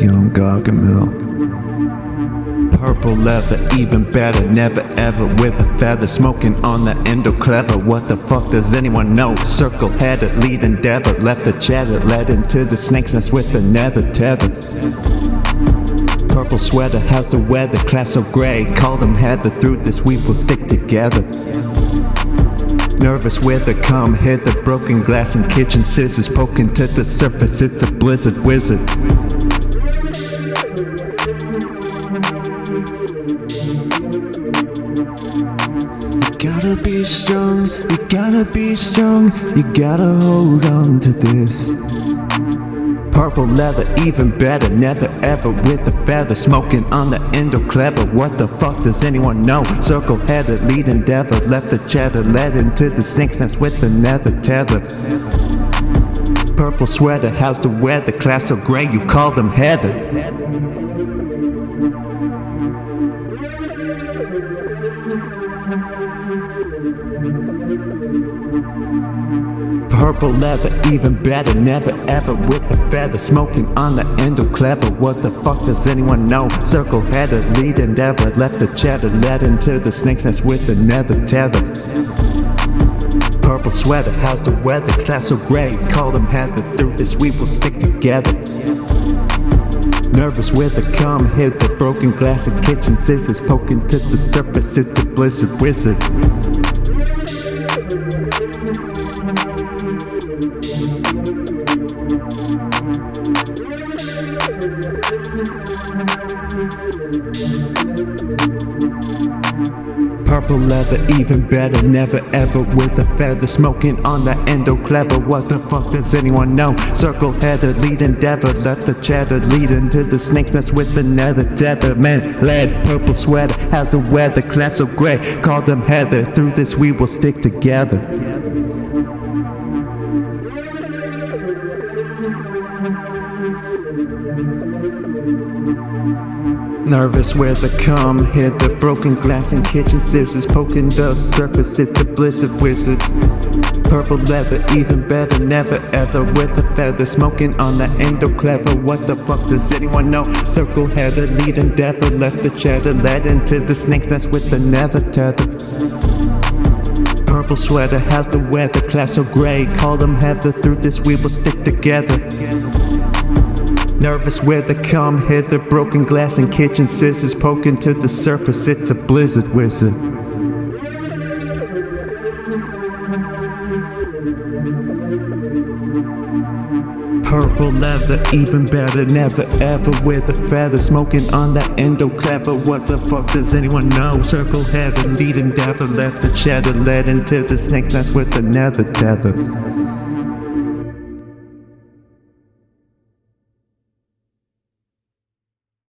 Young GARGAMEL. Purple leather, even better, never ever with a feather. Smoking on the endo clever, what the fuck does anyone know? Circle headed, lead endeavor, left the chatter, led into the snake's nest with the nether tether. Purple sweater, how's the weather? Class so gray, call them Heather. Through this we will stick together. Nervous with a come hither, broken glass and kitchen scissors poking to the surface. It's a blizzard wizard. You gotta be strong, you gotta be strong, you gotta hold on to this. Purple leather, even better, never ever with a feather. Smoking on the endo clever, what the fuck does anyone know? Circle headed, lead endeavor, left the chatter, led into the snake's nest with the nether tether. Purple sweater, how's the weather? Class so gray, you call them Heather. Purple leather, even better, never ever with a feather. Smoking on the endo clever, what the fuck does anyone know? Circle headed, lead endeavor, left the chatter, led into the snake's nest with the nether tether. Purple sweater, how's the weather? Class so gray, call them Heather. Through this we will stick together. Nervous with a come hither, broken glass and kitchen scissors poking to the surface. It's a blizzard wizard. Purple leather, even better, never ever with a feather. Smoking on the endo clever, what the fuck does anyone know? Circle headed, lead endeavor, left the chatter, lead into the snake's nest with the nether tether. Man, lead, purple sweater, how's the weather? Class so gray, call them Heather. Through this we will stick together. Nervous with a come hither, broken glass and kitchen scissors poking the surface. It's a blizzard wizard. Purple leather, even better, never ever with a feather. Smoking on the endo clever, what the fuck does anyone know? Circle header, lead endeavor, left the chatter, led into the snake's nest with the nether tether. Purple sweater, how's the weather? Class so gray, call them Heather. Through this we will stick together. Nervous with a come hither, broken glass and kitchen scissors poking to the surface. It's a blizzard wizard. Purple leather, even better, never ever with a feather. Smoking on that endo clever, what the fuck does anyone know? Circle header, lead endeavor, left the chatter, led into the snake's nest with the nether tether.